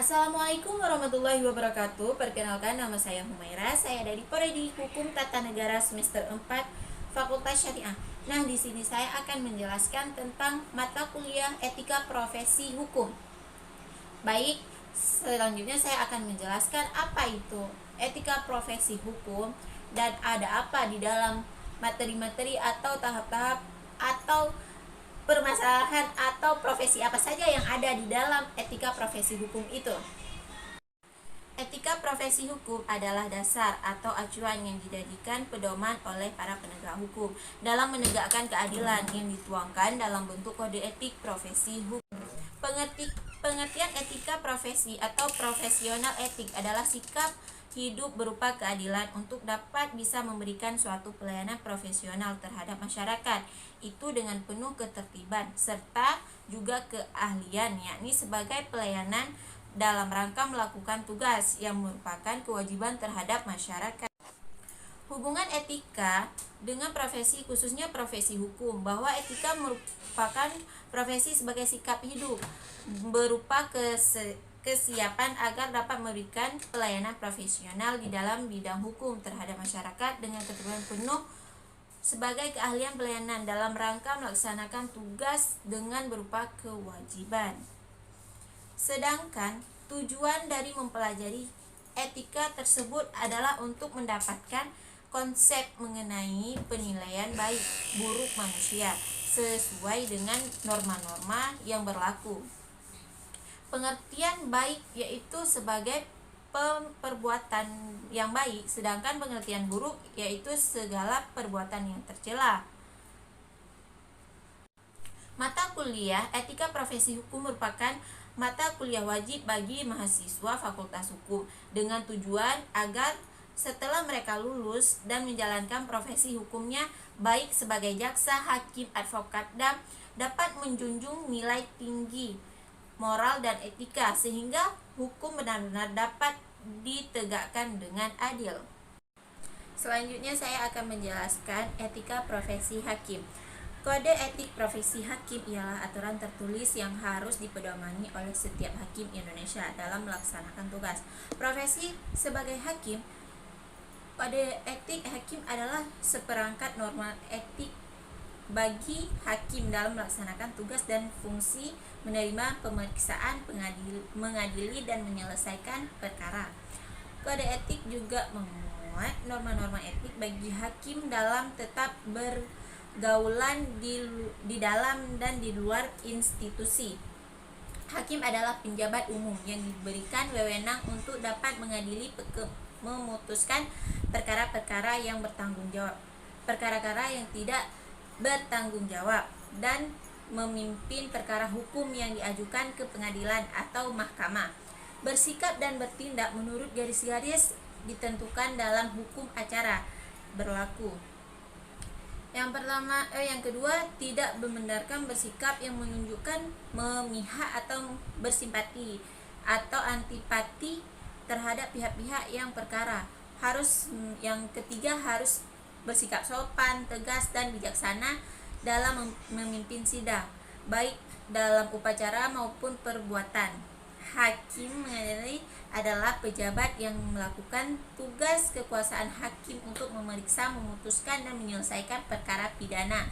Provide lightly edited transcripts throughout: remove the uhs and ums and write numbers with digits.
Assalamualaikum warahmatullahi wabarakatuh. Perkenalkan, nama saya Humaira. Saya dari Prodi Hukum Tata Negara semester 4 Fakultas Syariah. Nah, di sini saya akan menjelaskan tentang mata kuliah Etika Profesi Hukum. Baik, selanjutnya saya akan menjelaskan apa itu Etika Profesi Hukum dan ada apa di dalam materi-materi atau tahap-tahap atau permasalahan atau profesi apa saja yang ada di dalam etika profesi hukum itu. Etika profesi hukum adalah dasar atau acuan yang dijadikan pedoman oleh para penegak hukum dalam menegakkan keadilan yang dituangkan dalam bentuk kode etik profesi hukum. Pengertian etika profesi atau profesional etik adalah sikap hidup berupa keadilan untuk dapat bisa memberikan suatu pelayanan profesional terhadap masyarakat itu dengan penuh ketertiban serta juga keahlian, yakni sebagai pelayanan dalam rangka melakukan tugas yang merupakan kewajiban terhadap masyarakat. Hubungan etika dengan profesi, khususnya profesi hukum, bahwa etika merupakan profesi sebagai sikap hidup berupa kesiapan agar dapat memberikan pelayanan profesional di dalam bidang hukum terhadap masyarakat dengan ketertiban penuh sebagai keahlian pelayanan dalam rangka melaksanakan tugas dengan berupa kewajiban. Sedangkan tujuan dari mempelajari etika tersebut adalah untuk mendapatkan konsep mengenai penilaian baik buruk manusia sesuai dengan norma-norma yang berlaku. Pengertian baik yaitu sebagai perbuatan yang baik, sedangkan pengertian buruk yaitu segala perbuatan yang tercela. Mata kuliah Etika Profesi Hukum merupakan mata kuliah wajib bagi mahasiswa Fakultas Hukum dengan tujuan agar setelah mereka lulus dan menjalankan profesi hukumnya baik sebagai jaksa, hakim, advokat, dan dapat menjunjung nilai tinggi moral dan etika sehingga hukum benar-benar dapat ditegakkan dengan adil. Selanjutnya saya akan menjelaskan etika profesi hakim. Kode etik profesi hakim ialah aturan tertulis yang harus dipedomani oleh setiap hakim Indonesia dalam melaksanakan tugas. Profesi sebagai hakim, kode etik hakim adalah seperangkat norma etik bagi hakim dalam melaksanakan tugas dan fungsi menerima pemeriksaan, mengadili dan menyelesaikan perkara. Kode etik juga memuat norma-norma etik bagi hakim dalam tetap bergaulan di dalam dan di luar institusi. Hakim adalah penjabat umum yang diberikan wewenang untuk dapat mengadili, memutuskan perkara-perkara yang bertanggung jawab, perkara-perkara yang tidak bertanggung jawab, dan memimpin perkara hukum yang diajukan ke pengadilan atau mahkamah. Bersikap dan bertindak menurut garis-garis ditentukan dalam hukum acara berlaku. Yang kedua, tidak membenarkan bersikap yang menunjukkan memihak atau bersimpati atau antipati terhadap pihak-pihak yang perkara. Yang ketiga, harus bersikap sopan, tegas, dan bijaksana dalam memimpin sidang, baik dalam upacara maupun perbuatan. Hakim adalah pejabat yang melakukan tugas kekuasaan hakim untuk memeriksa, memutuskan, dan menyelesaikan perkara pidana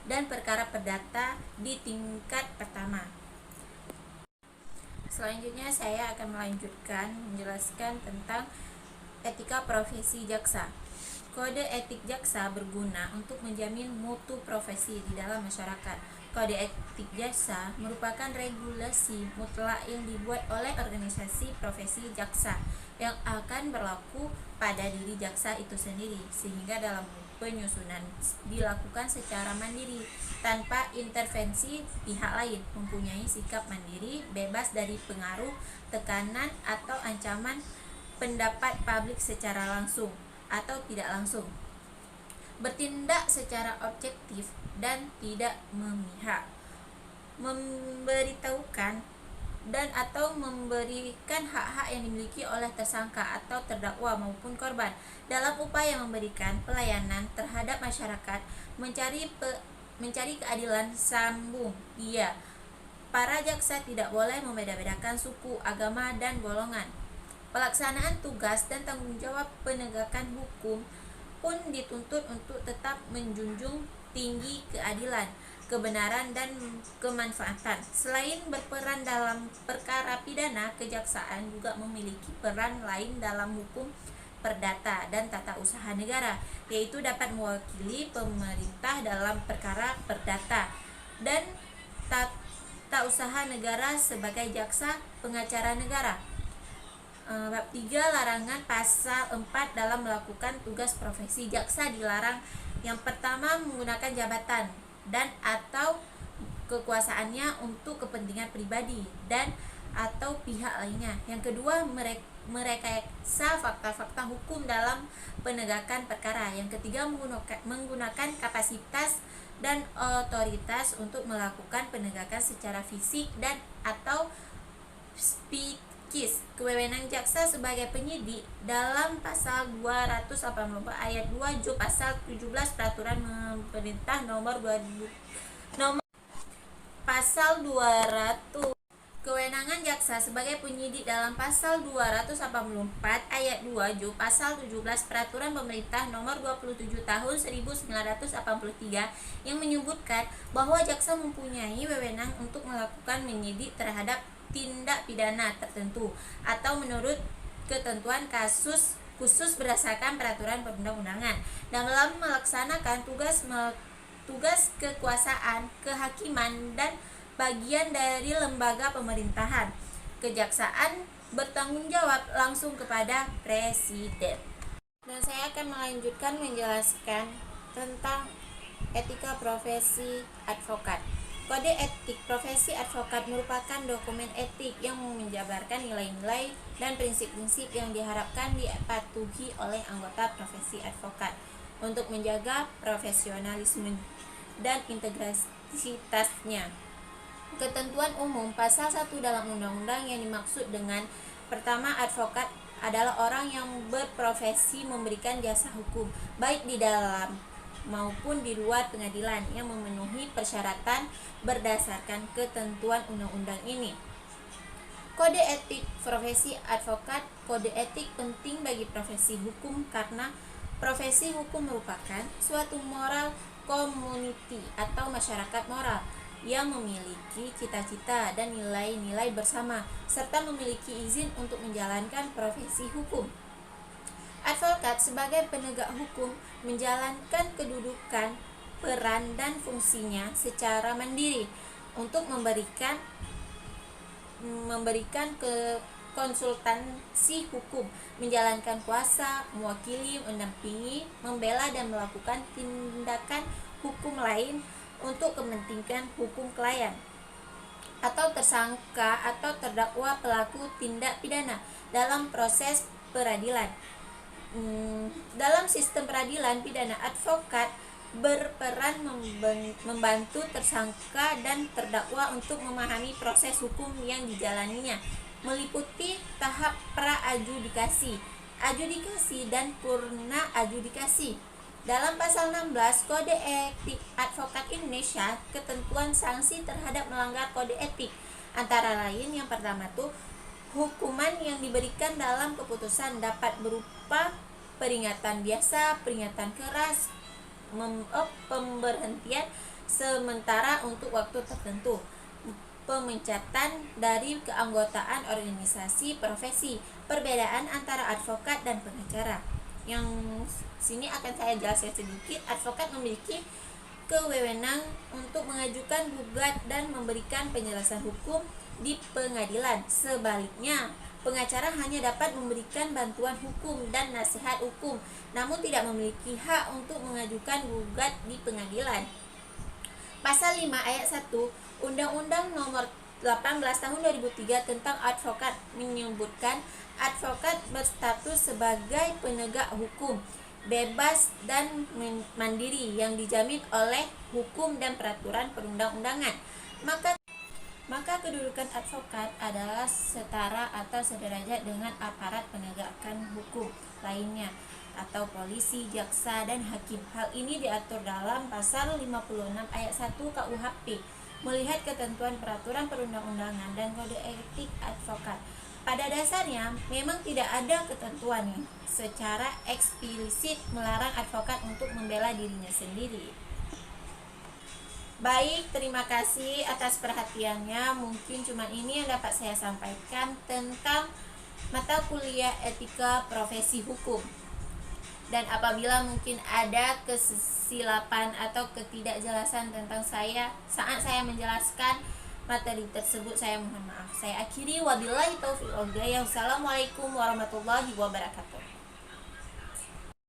dan perkara perdata di tingkat pertama. Selanjutnya saya akan melanjutkan menjelaskan tentang etika profesi jaksa. Kode etik jaksa berguna untuk menjamin mutu profesi di dalam masyarakat. Kode etik jaksa merupakan regulasi mutlak yang dibuat oleh organisasi profesi jaksa yang akan berlaku pada diri jaksa itu sendiri, sehingga dalam penyusunan dilakukan secara mandiri tanpa intervensi pihak lain, mempunyai sikap mandiri, bebas dari pengaruh, tekanan, atau ancaman pendapat publik secara langsung atau tidak langsung, bertindak secara objektif dan tidak memihak, memberitahukan dan atau memberikan hak-hak yang dimiliki oleh tersangka atau terdakwa maupun korban dalam upaya memberikan pelayanan terhadap masyarakat, mencari keadilan sambung dia para jaksa tidak boleh membeda-bedakan suku, agama, dan golongan. Pelaksanaan tugas dan tanggung jawab penegakan hukum pun dituntut untuk tetap menjunjung tinggi keadilan, kebenaran, dan kemanfaatan. Selain berperan dalam perkara pidana, kejaksaan juga memiliki peran lain dalam hukum perdata dan tata usaha negara, yaitu dapat mewakili pemerintah dalam perkara perdata dan tata usaha negara sebagai jaksa pengacara negara. Bab 3 larangan pasal 4 dalam melakukan tugas profesi. Jaksa dilarang yang pertama menggunakan jabatan dan atau kekuasaannya untuk kepentingan pribadi dan atau pihak lainnya. Yang kedua, merekayasa fakta-fakta hukum dalam penegakan perkara. Yang ketiga, menggunakan kapasitas dan otoritas untuk melakukan penegakan secara fisik dan atau psikis. Kewenangan jaksa sebagai penyidik dalam pasal 284 ayat 2 J pasal 17 peraturan pemerintah nomor pasal 200. Kewenangan jaksa sebagai penyidik dalam pasal 284 ayat 2 J pasal 17 peraturan pemerintah nomor 27 tahun 1983 yang menyebutkan bahwa jaksa mempunyai wewenang untuk melakukan menyidik terhadap tindak pidana tertentu atau menurut ketentuan kasus khusus berdasarkan peraturan perundang-undangan dalam melaksanakan tugas kekuasaan, kehakiman, dan bagian dari lembaga pemerintahan. Kejaksaan bertanggung jawab langsung kepada presiden. Dan saya akan melanjutkan menjelaskan tentang etika profesi advokat. Kode etik profesi advokat merupakan dokumen etik yang menjabarkan nilai-nilai dan prinsip-prinsip yang diharapkan dipatuhi oleh anggota profesi advokat untuk menjaga profesionalisme dan integritasnya. Ketentuan umum pasal 1 dalam undang-undang yang dimaksud dengan pertama, advokat adalah orang yang berprofesi memberikan jasa hukum baik di dalam maupun di luar pengadilan yang memenuhi persyaratan berdasarkan ketentuan undang-undang ini. Kode etik profesi advokat. Kode etik penting bagi profesi hukum karena profesi hukum merupakan suatu moral community atau masyarakat moral yang memiliki cita-cita dan nilai-nilai bersama serta memiliki izin untuk menjalankan profesi hukum. Advokat sebagai penegak hukum menjalankan kedudukan, peran, dan fungsinya secara mandiri untuk memberikan konsultansi hukum, menjalankan kuasa, mewakili, mendampingi, membela, dan melakukan tindakan hukum lain untuk kepentingan hukum klien atau tersangka atau terdakwa pelaku tindak pidana dalam proses peradilan. Dalam sistem peradilan pidana, advokat berperan membantu tersangka dan terdakwa untuk memahami proses hukum yang dijalaninya, meliputi tahap pra-adjudikasi, adjudikasi, dan purna adjudikasi. Dalam pasal 16 Kode Etik Advokat Indonesia, ketentuan sanksi terhadap melanggar kode etik antara lain yang pertama tuh hukuman yang diberikan dalam keputusan dapat berupa peringatan biasa, peringatan keras, pemberhentian sementara untuk waktu tertentu, pemecatan dari keanggotaan organisasi profesi, perbedaan antara advokat dan pengacara. Yang sini akan saya jelaskan sedikit. Advokat memiliki kewenangan untuk mengajukan gugat dan memberikan penjelasan hukum di pengadilan. Sebaliknya, pengacara hanya dapat memberikan bantuan hukum dan nasihat hukum, namun tidak memiliki hak untuk mengajukan gugat di pengadilan. Pasal 5 ayat 1 Undang-Undang Nomor 18 Tahun 2003 tentang advokat menyebutkan advokat berstatus sebagai penegak hukum, bebas dan mandiri yang dijamin oleh hukum dan peraturan perundang-undangan. Maka kedudukan advokat adalah setara atau sederajat dengan aparat penegakan hukum lainnya atau polisi, jaksa, dan hakim. Hal ini diatur dalam pasal 56 ayat 1 KUHP. melihat ketentuan peraturan perundang-undangan dan kode etik advokat. Pada dasarnya, memang tidak ada ketentuan yang secara eksplisit melarang advokat untuk membela dirinya sendiri. Baik, terima kasih atas perhatiannya. Mungkin cuma ini yang dapat saya sampaikan tentang mata kuliah etika profesi hukum. Dan apabila mungkin ada kesilapan atau ketidakjelasan tentang saya saat saya menjelaskan materi tersebut, saya mohon maaf. Saya akhiri, wabillahi taufiq wal hidayah. Wassalamualaikum warahmatullahi wabarakatuh.